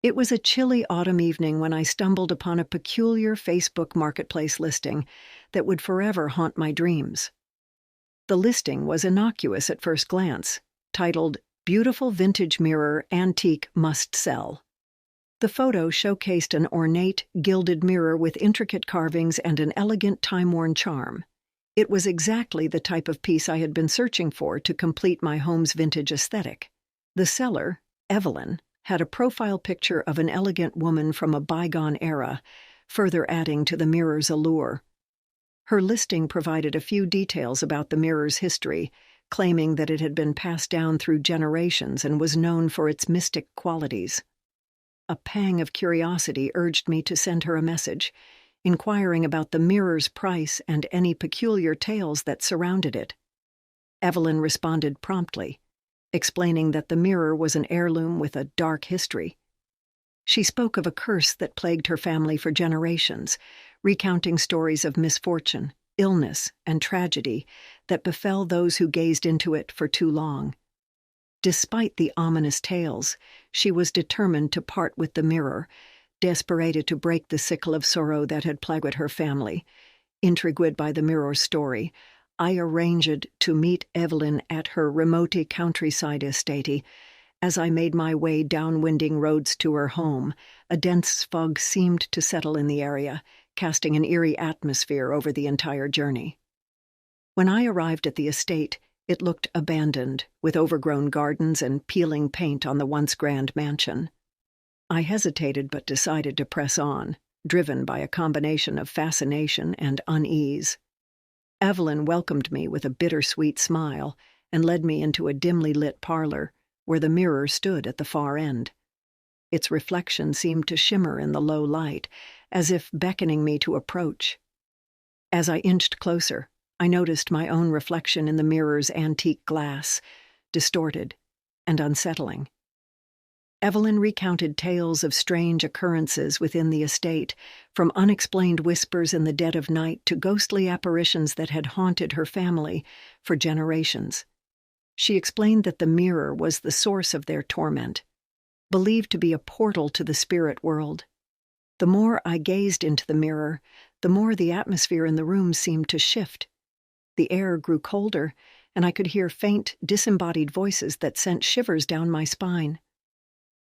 It was a chilly autumn evening when I stumbled upon a peculiar Facebook Marketplace listing that would forever haunt my dreams. The listing was innocuous at first glance, titled "Beautiful Vintage Mirror Antique Must Sell." The photo showcased an ornate, gilded mirror with intricate carvings and an elegant, time-worn charm. It was exactly the type of piece I had been searching for to complete my home's vintage aesthetic. The seller, Evelyn, had a profile picture of an elegant woman from a bygone era, further adding to the mirror's allure. Her listing provided a few details about the mirror's history, claiming that it had been passed down through generations and was known for its mystic qualities. A pang of curiosity urged me to send her a message, inquiring about the mirror's price and any peculiar tales that surrounded it. Evelyn responded promptly, explaining that the mirror was an heirloom with a dark history. She spoke of a curse that plagued her family for generations, recounting stories of misfortune, illness, and tragedy that befell those who gazed into it for too long. Despite the ominous tales, she was determined to part with the mirror, desperate to break the cycle of sorrow that had plagued her family. Intrigued by the mirror's story, I arranged to meet Evelyn at her remote countryside estate. As I made my way down winding roads to her home, a dense fog seemed to settle in the area, casting an eerie atmosphere over the entire journey. When I arrived at the estate, it looked abandoned, with overgrown gardens and peeling paint on the once grand mansion. I hesitated but decided to press on, driven by a combination of fascination and unease. Evelyn welcomed me with a bittersweet smile and led me into a dimly lit parlor, where the mirror stood at the far end. Its reflection seemed to shimmer in the low light, as if beckoning me to approach. As I inched closer, I noticed my own reflection in the mirror's antique glass, distorted and unsettling. Evelyn recounted tales of strange occurrences within the estate, from unexplained whispers in the dead of night to ghostly apparitions that had haunted her family for generations. She explained that the mirror was the source of their torment, believed to be a portal to the spirit world. The more I gazed into the mirror, the more the atmosphere in the room seemed to shift. The air grew colder, and I could hear faint, disembodied voices that sent shivers down my spine.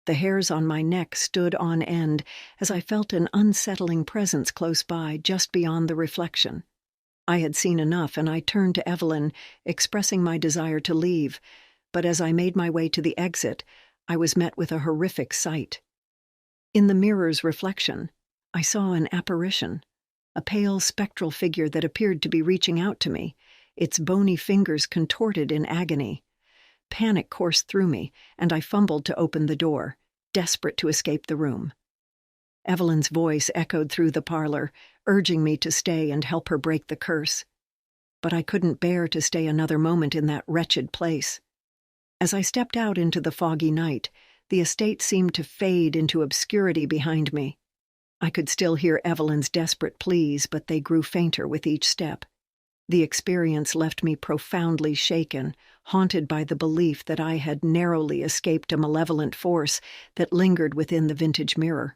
The hairs on my neck stood on end as I felt an unsettling presence close by, just beyond the reflection. I had seen enough, and I turned to Evelyn, expressing my desire to leave, but as I made my way to the exit, I was met with a horrific sight. In the mirror's reflection, I saw an apparition, a pale spectral figure that appeared to be reaching out to me, its bony fingers contorted in agony. Panic coursed through me, and I fumbled to open the door, desperate to escape the room. Evelyn's voice echoed through the parlor, urging me to stay and help her break the curse. But I couldn't bear to stay another moment in that wretched place. As I stepped out into the foggy night, the estate seemed to fade into obscurity behind me. I could still hear Evelyn's desperate pleas, but they grew fainter with each step. The experience left me profoundly shaken, haunted by the belief that I had narrowly escaped a malevolent force that lingered within the vintage mirror.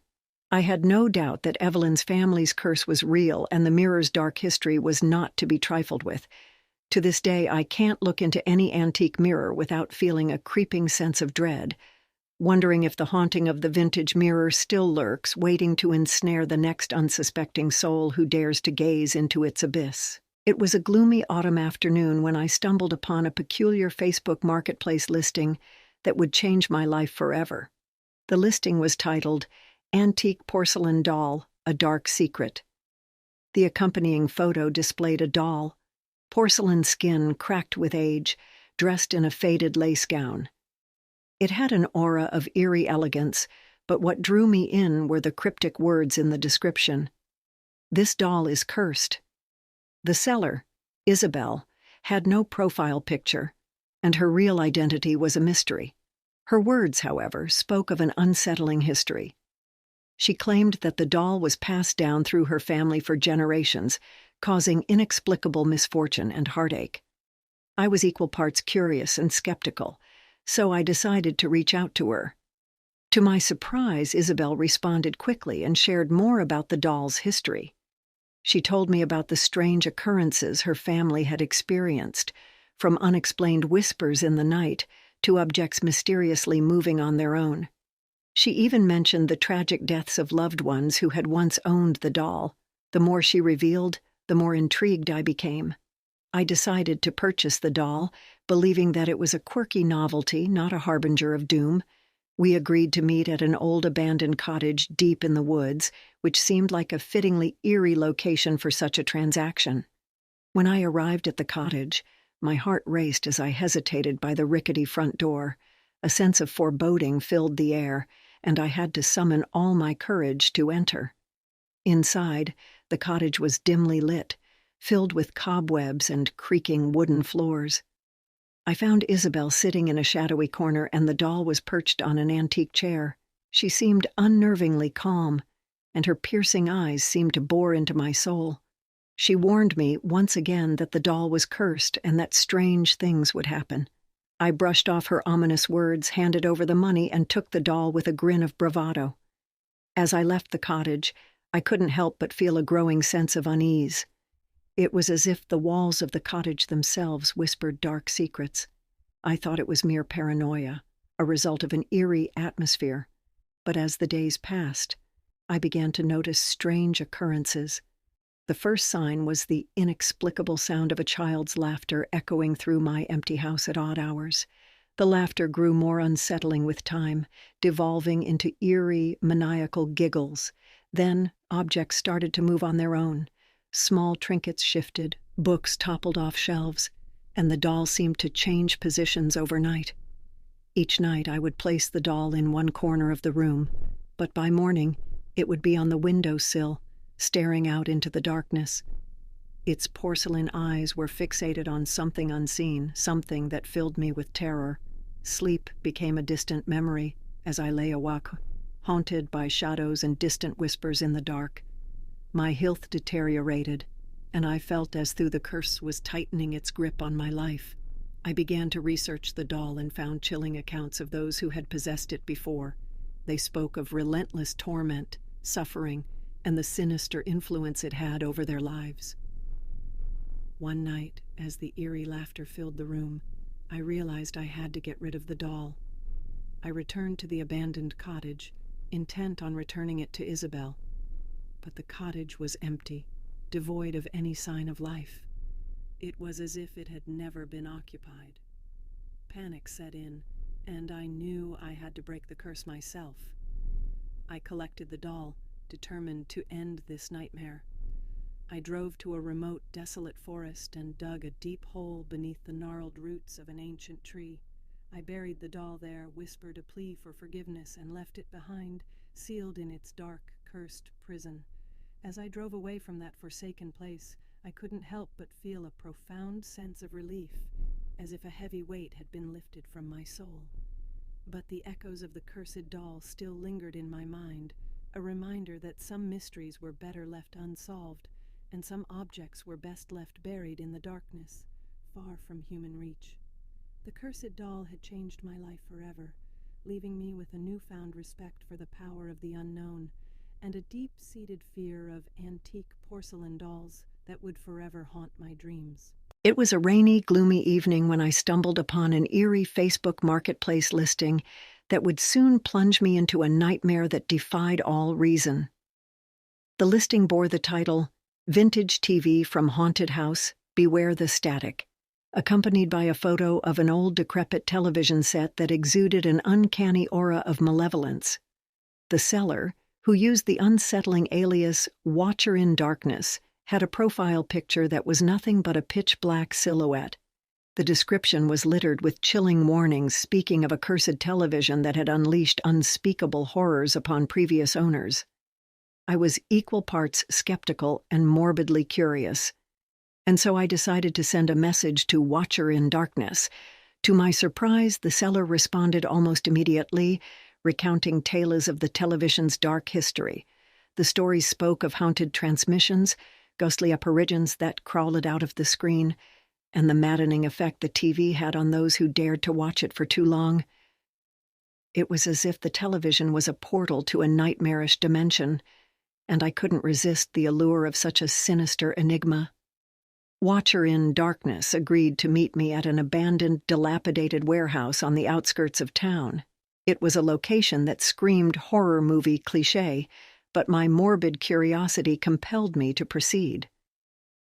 I had no doubt that Evelyn's family's curse was real and the mirror's dark history was not to be trifled with. To this day, I can't look into any antique mirror without feeling a creeping sense of dread, wondering if the haunting of the vintage mirror still lurks, waiting to ensnare the next unsuspecting soul who dares to gaze into its abyss. It was a gloomy autumn afternoon when I stumbled upon a peculiar Facebook Marketplace listing that would change my life forever. The listing was titled, "Antique Porcelain Doll, A Dark Secret." The accompanying photo displayed a doll, porcelain skin cracked with age, dressed in a faded lace gown. It had an aura of eerie elegance, but what drew me in were the cryptic words in the description. "This doll is cursed." The seller, Isabel, had no profile picture, and her real identity was a mystery. Her words, however, spoke of an unsettling history. She claimed that the doll was passed down through her family for generations, causing inexplicable misfortune and heartache. I was equal parts curious and skeptical, so I decided to reach out to her. To my surprise, Isabel responded quickly and shared more about the doll's history. She told me about the strange occurrences her family had experienced, from unexplained whispers in the night to objects mysteriously moving on their own. She even mentioned the tragic deaths of loved ones who had once owned the doll. The more she revealed, the more intrigued I became. I decided to purchase the doll, believing that it was a quirky novelty, not a harbinger of doom. We agreed to meet at an old abandoned cottage deep in the woods, which seemed like a fittingly eerie location for such a transaction. When I arrived at the cottage, my heart raced as I hesitated by the rickety front door. A sense of foreboding filled the air, and I had to summon all my courage to enter. Inside, the cottage was dimly lit, filled with cobwebs and creaking wooden floors. I found Isabel sitting in a shadowy corner, and the doll was perched on an antique chair. She seemed unnervingly calm, and her piercing eyes seemed to bore into my soul. She warned me once again that the doll was cursed and that strange things would happen. I brushed off her ominous words, handed over the money, and took the doll with a grin of bravado. As I left the cottage, I couldn't help but feel a growing sense of unease. It was as if the walls of the cottage themselves whispered dark secrets. I thought it was mere paranoia, a result of an eerie atmosphere. But as the days passed, I began to notice strange occurrences. The first sign was the inexplicable sound of a child's laughter echoing through my empty house at odd hours. The laughter grew more unsettling with time, devolving into eerie, maniacal giggles. Then objects started to move on their own. Small trinkets shifted, books toppled off shelves, and the doll seemed to change positions overnight. Each night I would place the doll in one corner of the room, but by morning it would be on the windowsill, staring out into the darkness. Its porcelain eyes were fixated on something unseen, something that filled me with terror. Sleep became a distant memory as I lay awake, haunted by shadows and distant whispers in the dark. My health deteriorated, and I felt as though the curse was tightening its grip on my life. I began to research the doll and found chilling accounts of those who had possessed it before. They spoke of relentless torment, suffering, and the sinister influence it had over their lives. One night, as the eerie laughter filled the room, I realized I had to get rid of the doll. I returned to the abandoned cottage, intent on returning it to Isabel. But the cottage was empty, devoid of any sign of life. It was as if it had never been occupied. Panic set in, and I knew I had to break the curse myself. I collected the doll, determined to end this nightmare. I drove to a remote, desolate forest and dug a deep hole beneath the gnarled roots of an ancient tree. I buried the doll there, whispered a plea for forgiveness, and left it behind, sealed in its dark, cursed prison. As I drove away from that forsaken place, I couldn't help but feel a profound sense of relief, as if a heavy weight had been lifted from my soul. But the echoes of the cursed doll still lingered in my mind, a reminder that some mysteries were better left unsolved, and some objects were best left buried in the darkness, far from human reach. The cursed doll had changed my life forever, leaving me with a newfound respect for the power of the unknown, and a deep-seated fear of antique porcelain dolls that would forever haunt my dreams. It was a rainy, gloomy evening when I stumbled upon an eerie Facebook Marketplace listing that would soon plunge me into a nightmare that defied all reason. The listing bore the title, "Vintage TV from Haunted House, Beware the Static," accompanied by a photo of an old decrepit television set that exuded an uncanny aura of malevolence. The seller, who used the unsettling alias Watcher in Darkness, had a profile picture that was nothing but a pitch-black silhouette. The description was littered with chilling warnings speaking of a cursed television that had unleashed unspeakable horrors upon previous owners. I was equal parts skeptical and morbidly curious, and so I decided to send a message to Watcher in Darkness. To my surprise, the seller responded almost immediately, recounting tales of the television's dark history. The stories spoke of haunted transmissions, ghostly apparitions that crawled out of the screen, and the maddening effect the TV had on those who dared to watch it for too long. It was as if the television was a portal to a nightmarish dimension, and I couldn't resist the allure of such a sinister enigma. Watcher in Darkness agreed to meet me at an abandoned, dilapidated warehouse on the outskirts of town. It was a location that screamed horror movie cliché, but my morbid curiosity compelled me to proceed.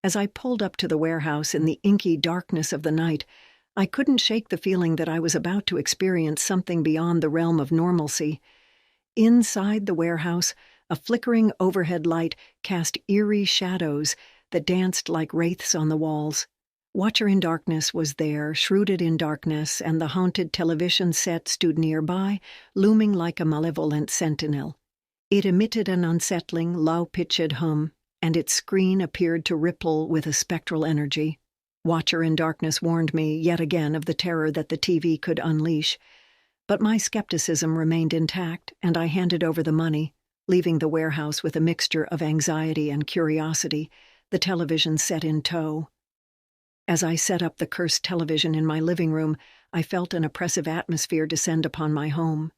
As I pulled up to the warehouse in the inky darkness of the night, I couldn't shake the feeling that I was about to experience something beyond the realm of normalcy. Inside the warehouse, a flickering overhead light cast eerie shadows that danced like wraiths on the walls. Watcher in Darkness was there, shrouded in darkness, and the haunted television set stood nearby, looming like a malevolent sentinel. It emitted an unsettling, low-pitched hum, and its screen appeared to ripple with a spectral energy. Watcher in Darkness warned me yet again of the terror that the TV could unleash, but my skepticism remained intact, and I handed over the money, leaving the warehouse with a mixture of anxiety and curiosity, the television set in tow. As I set up the cursed television in my living room, I felt an oppressive atmosphere descend upon my home.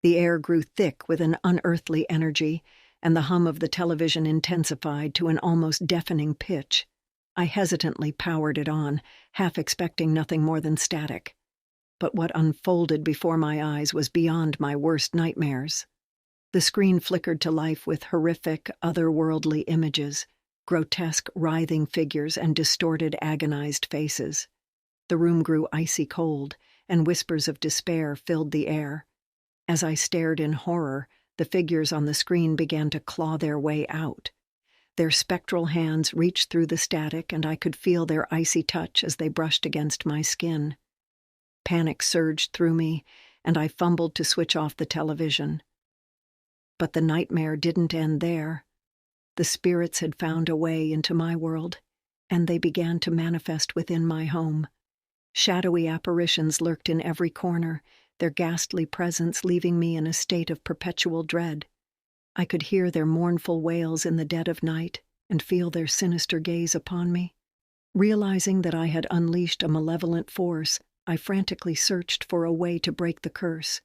The air grew thick with an unearthly energy, and the hum of the television intensified to an almost deafening pitch. I hesitantly powered it on, half expecting nothing more than static. But what unfolded before my eyes was beyond my worst nightmares. The screen flickered to life with horrific, otherworldly images, grotesque, writhing figures and distorted, agonized faces. The room grew icy cold, and whispers of despair filled the air. As I stared in horror, the figures on the screen began to claw their way out. Their spectral hands reached through the static, and I could feel their icy touch as they brushed against my skin. Panic surged through me, and I fumbled to switch off the television. But the nightmare didn't end there. The spirits had found a way into my world, and they began to manifest within my home. Shadowy apparitions lurked in every corner, their ghastly presence leaving me in a state of perpetual dread. I could hear their mournful wails in the dead of night and feel their sinister gaze upon me. Realizing that I had unleashed a malevolent force, I frantically searched for a way to break the curse.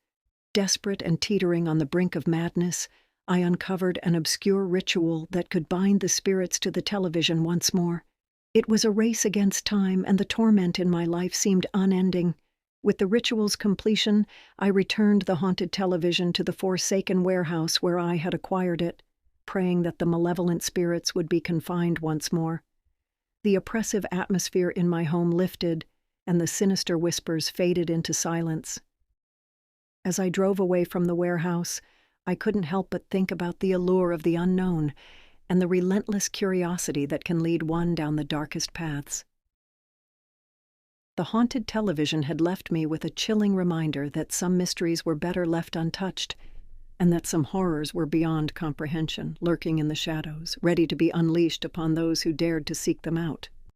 Desperate and teetering on the brink of madness, I uncovered an obscure ritual that could bind the spirits to the television once more. It was a race against time, and the torment in my life seemed unending. With the ritual's completion, I returned the haunted television to the forsaken warehouse where I had acquired it, praying that the malevolent spirits would be confined once more. The oppressive atmosphere in my home lifted, and the sinister whispers faded into silence. As I drove away from the warehouse, I couldn't help but think about the allure of the unknown and the relentless curiosity that can lead one down the darkest paths. The haunted television had left me with a chilling reminder that some mysteries were better left untouched, and that some horrors were beyond comprehension, lurking in the shadows, ready to be unleashed upon those who dared to seek them out.